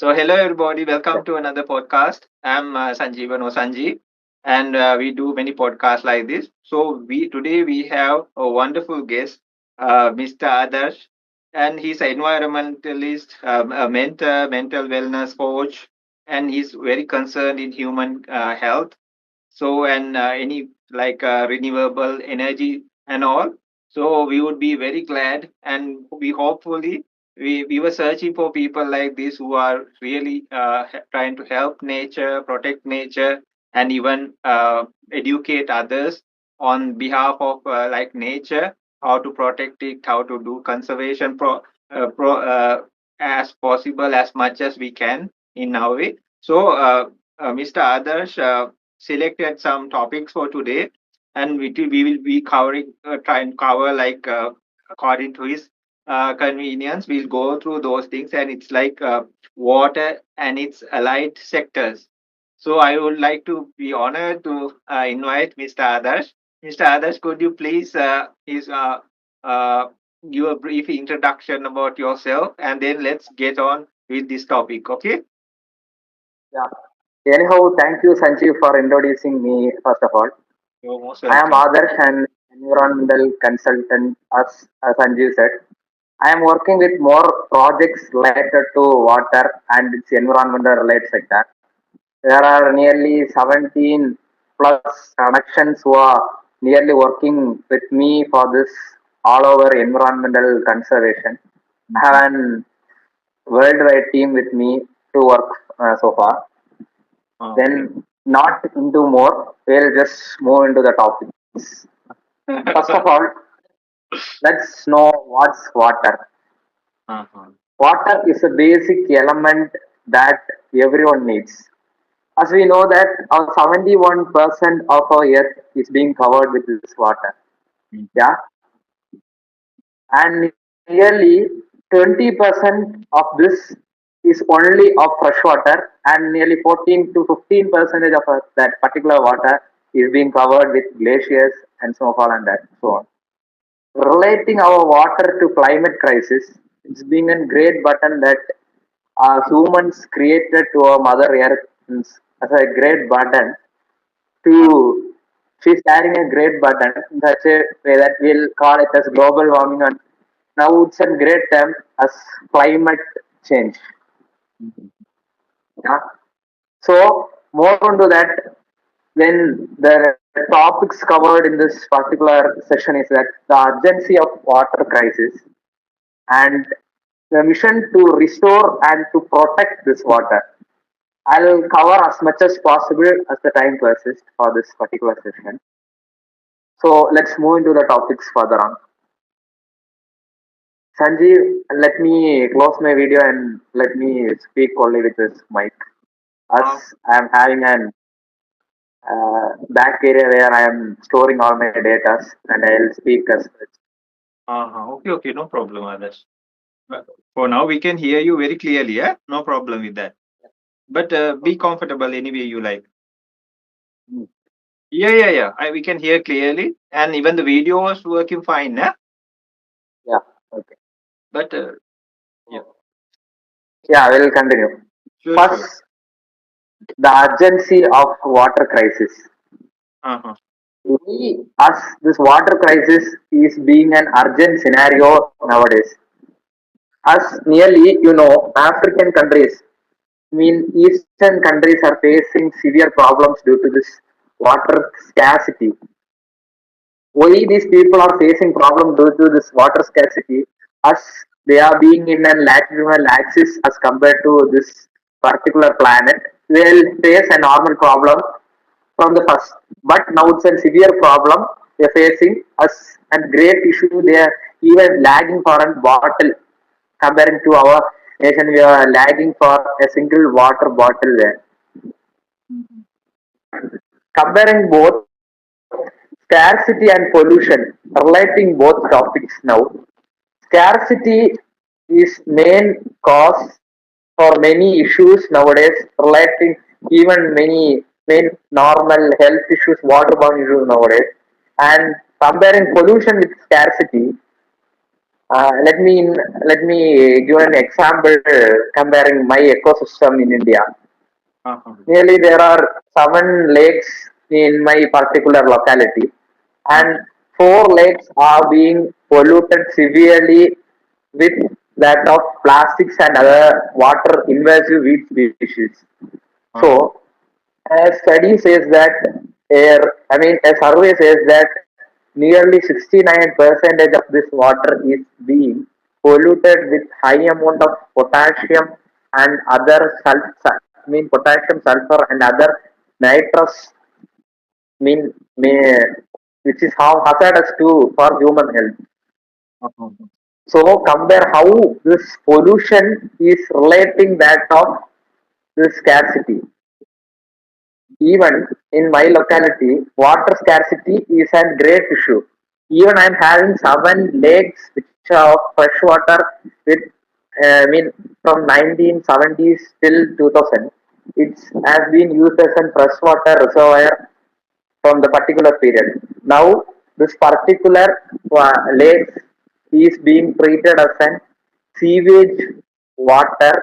Hello everybody, welcome to another podcast. I'm Sanjeevan Sanjeev, and we do many podcasts like this. We today we have a wonderful guest, Mr. Adarsh, and he's an environmentalist, a mentor, mental wellness coach, and he's very concerned in human health. And any renewable energy and all. We would be very glad, and we hopefully we were searching for people like this who are really trying to help nature, protect nature, and even educate others on behalf of nature, how to protect it, how to do conservation as possible as much as we can in our way. Mr. Adarsh selected some topics for today, and we will be covering, try and cover according to his convenience. We'll go through those things, and it's water and its allied sectors. So I would like to be honored to invite Mr. Adarsh. Mr. Adarsh, could you please uh, give a brief introduction about yourself, and then let's get on with this topic, okay? Yeah. Anyhow, thank you, Sanjeev, for introducing me. First of all, You're most I am welcome. Adarsh, an environmental consultant. As Sanjeev said, I am working with more projects related to water and its environmental related sector. There are nearly 17 plus connections who are nearly working with me for this all over environmental conservation. I Mhm. have an worldwide team with me to work so far. Okay. Then, not into more, we'll just move into the topics. First of all, let's know what's water. Uh-huh. Water is a basic element that everyone needs. As we know that our 71% of our earth is being covered with this water. Mhm. Yeah. And nearly 20% of this is only of fresh water, and nearly 14 to 15 percentage of that particular water is being covered with glaciers and snowfall and that so on. Relating our water to climate crisis, it's been a great button that humans created to our mother earth as a great button Uh, to she's carrying a great button in such a way that we'll call it as global warming, and now it's a great term as climate change. mhm. Yeah. So more into that, when the topics covered in this particular session is that the urgency of water crisis and the mission to restore and to protect this water. I'll cover as much as possible as the time persists for this particular session. So let's move into the topics further on. Sanjeev, let me close my video and let me speak only with this mic, as Uh, I am having an back area where I am storing all my data and I'll speak as such. okay, okay, no problem, Adarsh. For now, we can hear you very clearly, yeah? No problem with that. But be comfortable any way you like. Mm. Yeah, yeah, yeah. We can hear clearly, and even the video was working fine, yeah? Yeah, okay. But yeah, Yeah, I will continue. sure, sure. First, the urgency of water crisis. Uh-huh. We, as this water crisis is being an urgent scenario nowadays. As nearly, African countries, I mean, Eastern countries are facing severe problems due to this water scarcity. Why these people are facing problem due to this water scarcity, as they are being in an latitudinal axis as compared to this particular planet, they'll face a normal problem from the first, but now it's a severe problem they're facing as a great issue. They are even lagging for a bottle. Comparing to our nation, we are lagging for a single water bottle there. Mhm. Comparing both scarcity and pollution, relating both topics now. Scarcity is main cause for many issues nowadays, relating even many main normal health issues, waterborne issues nowadays. And comparing pollution with scarcity, Let me give an example comparing my ecosystem in India. Uh-huh. Nearly there are 7 lakes in my particular locality, and Uh-huh. 4 lakes are being polluted severely with that of plastics and other water invasive weed species. Uh-huh. So, a study says that, a survey says that nearly 69% of this water is being polluted with high amount of potassium and other potassium, sulfur, and other nitrous, mean, may, which is how hazardous to for human health. Uh-huh. So compare how this pollution is relating that of this scarcity. Even in my locality, water scarcity is a great issue. Even I'm having 7 lakes which are of fresh water with, from 1970s till 2000. It has been used as a freshwater reservoir from the particular period. Now, this particular lake is being treated as an sewage water,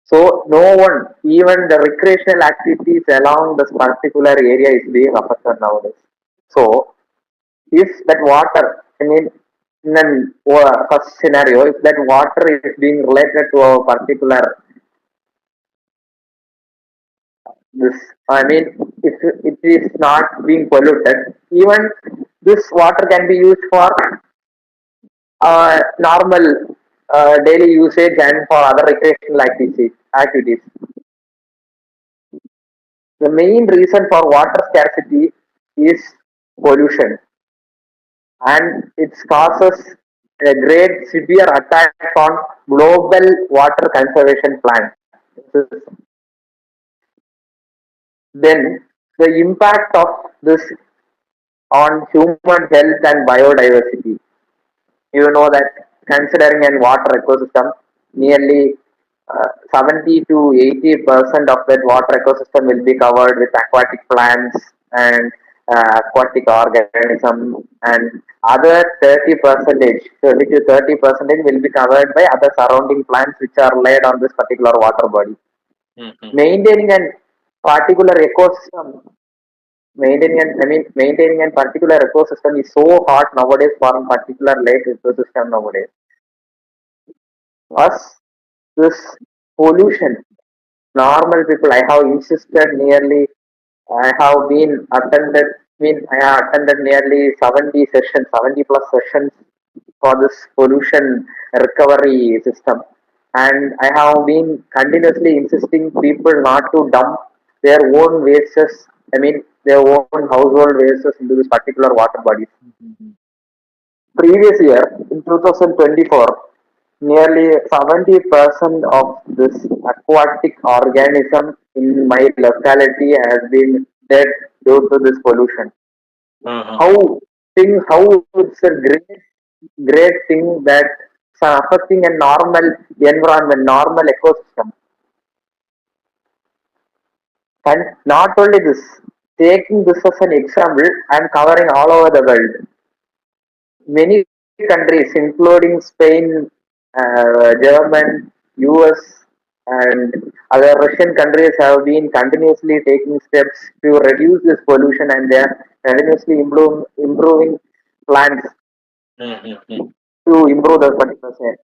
so no one, even the recreational activities along this particular area is being affected nowadays. So if that water, in an first scenario, if that water is being related to a particular this, if it is not being polluted, even this water can be used for normal daily usage and for other recreational activities. The main reason for water scarcity is pollution, and it causes a great severe attack on global water conservation plan. Then the impact of this on human health and biodiversity. You know that considering an water ecosystem, nearly 70 to 80% of that water ecosystem will be covered with aquatic plants and aquatic organisms, and other 30 percentage, 20 to 30 percentage will be covered by other surrounding plants which are laid on this particular water body. Mhm. Maintaining an particular ecosystem, maintaining a particular ecosystem is so hard nowadays for a particular lake ecosystem nowadays. Us, this pollution, normal people, I have insisted nearly, I have been attended, I have attended nearly 70 sessions, 70 plus sessions for this pollution recovery system, and I have been continuously insisting people not to dump their own wastes, their own household wastes into this particular water bodies. Mhm. Previous year, in 2024, nearly 70% of this aquatic organism in my locality has been dead due to this pollution. Uh-huh. How it's a great thing that it's affecting a normal environment, normal ecosystem. And not only this, taking this as an example and covering all over the world. Many countries, including Spain, German, US, and other Russian countries, have been continuously taking steps to reduce this pollution, and they are continuously improving plans Mhm. to improve the particular state.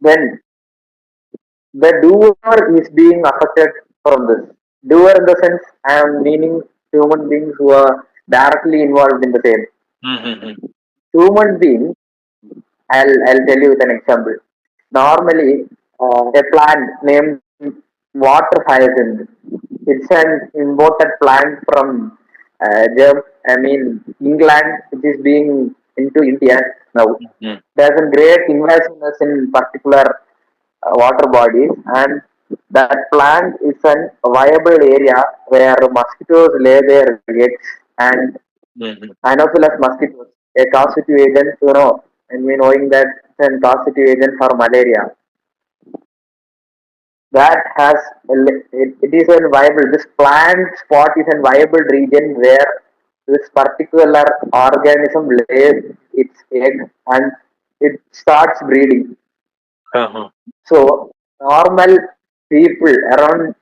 Then the doer is being affected from this. Doer in the sense I am meaning human beings who are directly involved in the same. Mhm. Human beings, I'll tell you with an example. Normally, a plant named water hyacinth. It's an imported plant from England, which is being into India now. Mhm. There's a great invasiveness in particular water bodies, and that plant is a viable area where mosquitoes lay their eggs, and Mhm. Anopheles mosquitoes, a causative agent, and we knowing that it's a causative agent for malaria. That has, it is a viable, this plant spot is a viable region where this particular organism lays its egg and it starts breeding. Uh-huh. So normal people around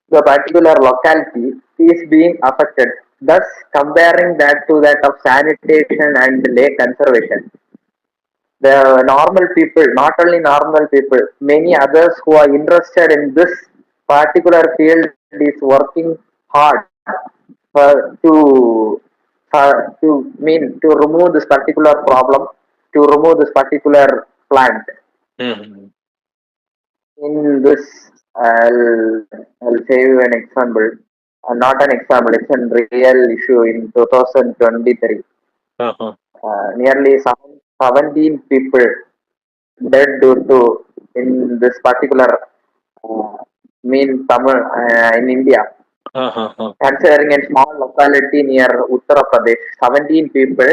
the particular locality is being affected. Thus, comparing that to that of sanitation and lake conservation, the normal people, not only normal people, many others who are interested in this particular field is working hard to to remove this particular problem, to remove this particular plant. Mm-hmm. In this, I'll say you an example. Not an example, it's a real issue in 2023. Uh-huh. Nearly 17 people dead due to in this particular uh, Tamil in India. Uh-huh. Considering a small locality near Uttar Pradesh, 17 people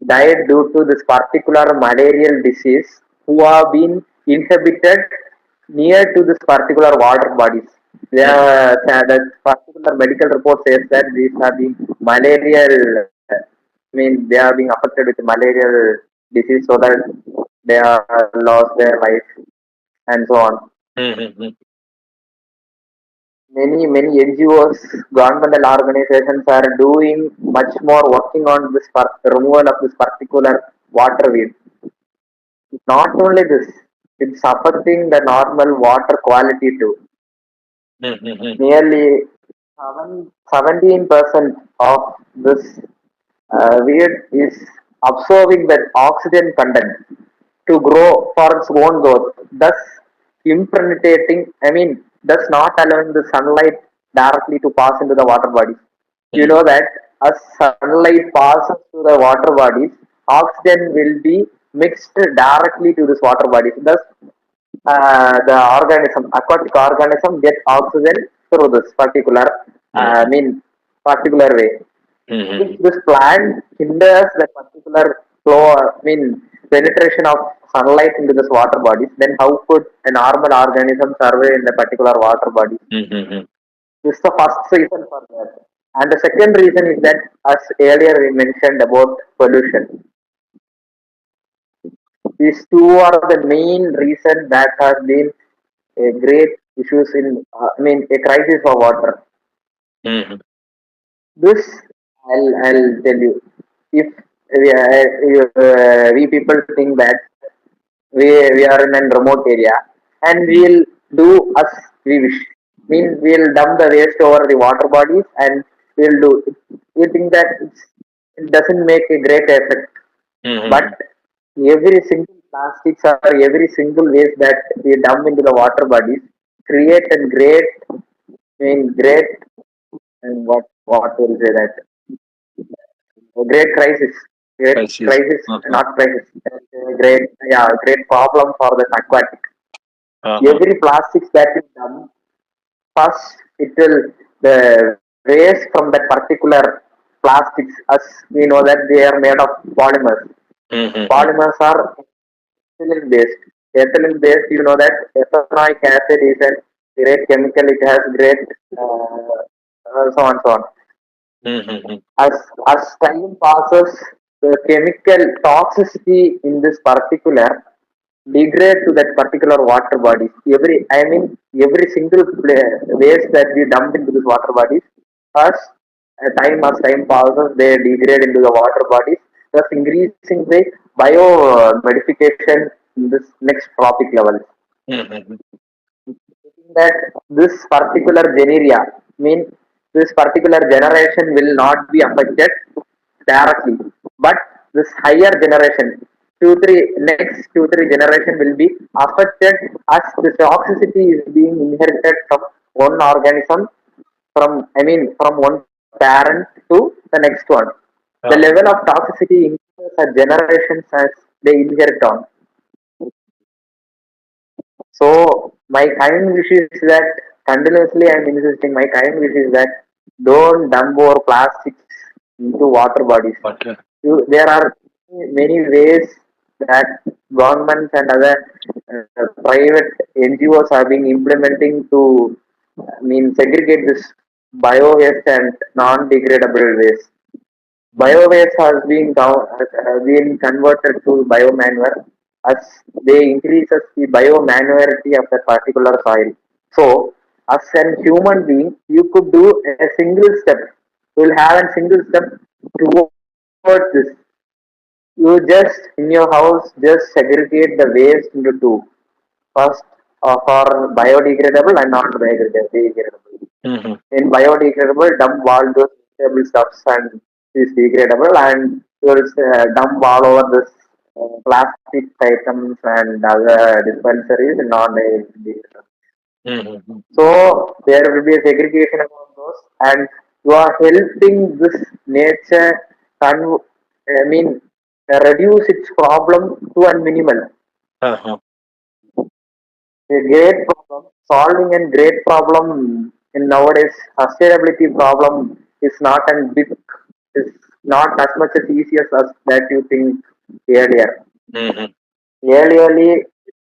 died due to this particular malarial disease who have been inhabited near to this particular water bodies. Mm-hmm. The particular medical report says that these have been malarial, they are being affected with malarial disease so that they are lost their life and so on. Mm-hmm. Many NGOs, governmental organizations are doing much more working on this removal of this particular water weed. Not only this, it's affecting the normal water quality too. Mm-hmm. Nearly 17% of this weed is absorbing that oxygen content to grow for its own growth, thus impregnating, thus not allowing the sunlight directly to pass into the water bodies. You know that as sunlight passes to the water bodies, oxygen will be mixed directly to this water bodies. Thus, the aquatic organism get oxygen through this particular, uh, I Mm-hmm. mean, particular way. If Mm-hmm. this plant hinders that particular flow, penetration of sunlight into this water bodies, then how could a normal organism survive in the particular water body? Mm-hmm. This is the first reason for that. And the second reason is that, as earlier we mentioned about pollution, these two are the main reason that has been a great issues in, a crisis for water. Mm-hmm. This, I'll tell you, if we people think that we are in a remote area and we'll do as we wish. We'll dump the waste over the water bodies and we'll do. We think that it doesn't make a great effect, but Mm-hmm. every single plastics or every single waste that we dump into the water bodies create a great, great, and what will say that, a great crisis, great Crisis. crisis, Uh-huh. not crisis, great, yeah, great problem for the aquatic. Uh-huh. Every plastics that is done, first it will the waste from that particular plastics, as we know that they are made of polymers. Mm-hmm. Polymers are ethylene based. Ethylene based, you know that ethanoic acid is a great chemical. It has great so on so on. Mm-hmm. As as time passes, the chemical toxicity in this particular degrade to that particular water bodies. Every single waste that we dump into this water bodies, first as time passes, they degrade into the water bodies, thus increasing the bio modification in this next tropic level. Mm-hmm. That this particular generation, mean this particular generation will not be affected directly, but this higher generation, 2 3 generation will be affected, as this toxicity is being inherited from one organism, from one parent to the next one. The Uh-huh. level of toxicity increases as generations as they inherit on. So my kind wish is that, continuously I'm insisting, my kind wish is that don't dump more plastics into water bodies. Okay. There are many ways that governments and other private NGOs are being implementing to segregate this bio waste and non-degradable waste. Mm. Biowaste has been converted to biomanure as they increases the biomanuarity of the particular soil. So, as a human being, you could do a single step. You will have a single step towards this. You just in your house just segregate the waste into two. First, for biodegradable and non-biodegradable. Mhm. In biodegradable, dump all those vegetable stuffs and is degradable, and you will dump all over this plastic items and other dispensaries non-degradable. Mhm. So there will be a segregation among those, and you are helping this nature. I mean, reduce its problem to a minimal. Uh-huh. A great problem, solving a great problem in nowadays sustainability problem is not a big, is not as much as easy as that you think earlier. Mhm. Earlierly,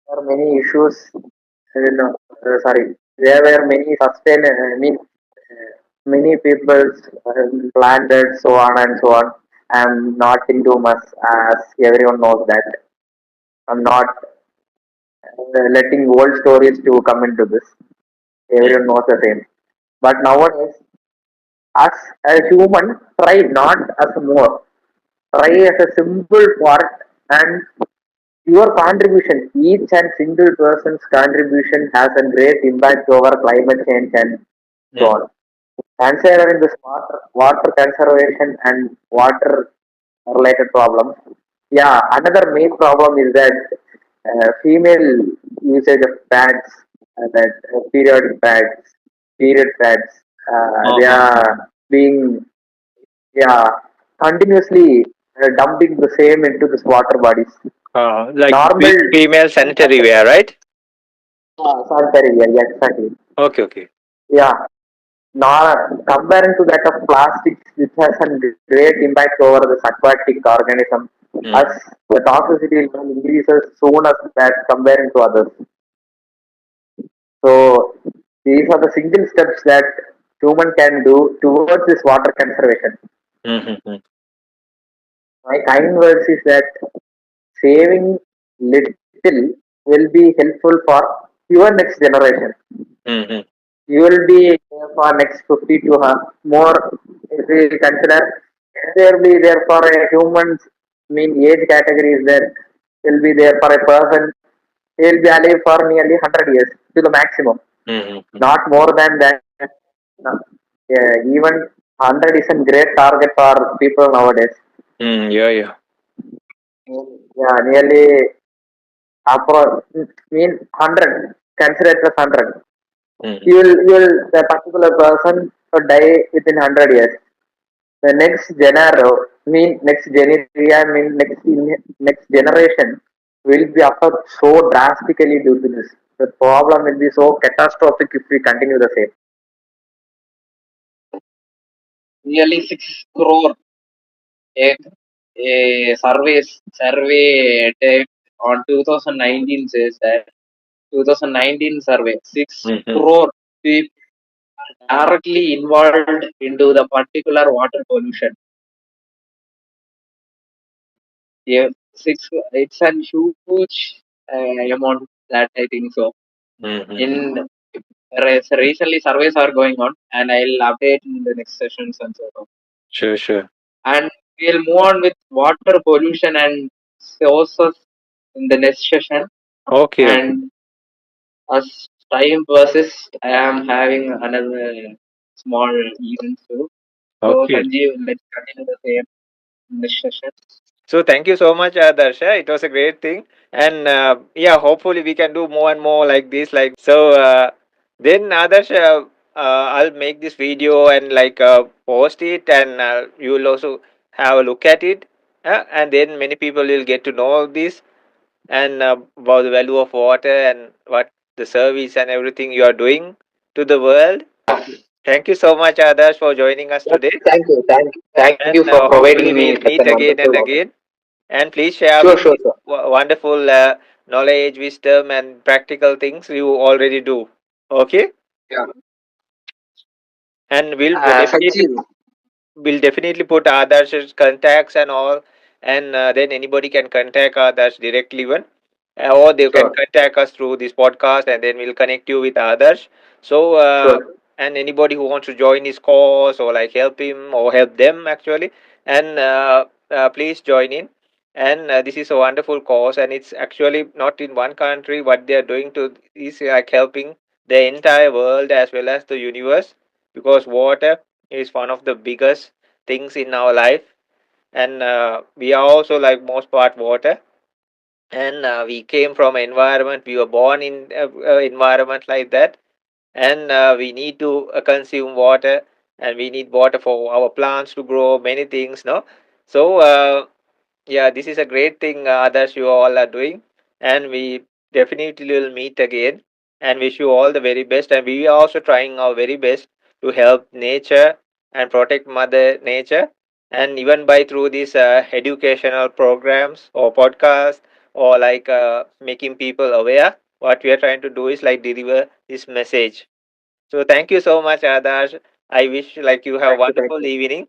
there were many issues. Sorry, there were many many people planted so on and so on. I'm not into much as everyone knows that. I'm not letting old stories to come into this. Everyone knows the same. But nowadays, as a human, try not as a more. Try as a simple part and your contribution, each and single person's contribution has a great impact over climate change and so Mhm. on. Considering this water conservation and water related problems, yeah, another main problem is that female usage of pads, that periodic pads, period pads, they Uh-huh. are being, yeah, continuously dumping the same into this water bodies. Like Normal, female sanitary wear, right? sanitary, yeah, yeah, exactly. Okay, okay. Yeah, comparing to that of plastics, which has a great impact over the aquatic organism, as Mhm. the toxicity level increases soon as that comparing to others. So these are the single steps that human can do towards this water conservation. Mhm. My kind words is that saving little will be helpful for your next generation. Mhm. You will be for next 50 to more. If we consider, there will be there for a human mean age category is there will be there for a person. He will be alive for nearly 100 years to the maximum, Mhm. not more than that. No. Even 100 is a great target for people nowadays. Mm, yeah, yeah. Yeah, nearly mean 100. Consider it as 100. Mhm. You will the particular person will die within 100 years. The next next generation, next generation will be affected so drastically due to this. The problem will be so catastrophic if we continue the same. Nearly 6 crore. A survey take on 2019 says that 2019 survey 6 Mhm. crore people directly involved into the particular water pollution. Yeah, six. It's a huge amount that I think so. Mhm. In recently surveys are going on, and I'll update in the next sessions and so on. Sure, sure. And we'll move on with water pollution and sources in the next session. Okay, okay. And as time passes, I am having another small event too. So Okay. Sanjeev, let's continue the same next session. So thank you so much, Darsha. It was a great thing, and yeah, hopefully we can do more and more like this. So, then Adarsh, I'll make this video and post it, and you will also have a look at it, and then many people will get to know this and about the value of water and what the service and everything you are doing to the world. Thank you so much, Adarsh, for joining us Yes, today, thank you and for hopefully providing we'll me such meet a again and wonderful again. opportunity. And please share Sure, with sure, me sure. wonderful knowledge, wisdom, and practical things you already do. Okay? Yeah. And we'll definitely Sanjeev. we'll definitely put Adarsh's contacts and all, and then anybody can contact Adarsh directly even, or they can Sure, contact us through this podcast, and then we'll connect you with Adarsh. So, sure. and anybody who wants to join his cause or like help him or help them actually, and please join in. And this is a wonderful cause, and it's actually not in one country. What they are doing to is like helping the entire world as well as the universe, because water is one of the biggest things in our life, and we are also like most part water, and we came from environment, we were born in environment like that, and we need to consume water, and we need water for our plants to grow many things, no? So yeah, this is a great thing, others you all are doing, and we definitely will meet again. And wish you all the very best. And we are also trying our very best to help nature and protect Mother Nature. And even by through these educational programs or podcasts or like making people aware, what we are trying to do is like deliver this message. So thank you so much, Adarsh. I wish like you have a Thank you, thank wonderful you. evening.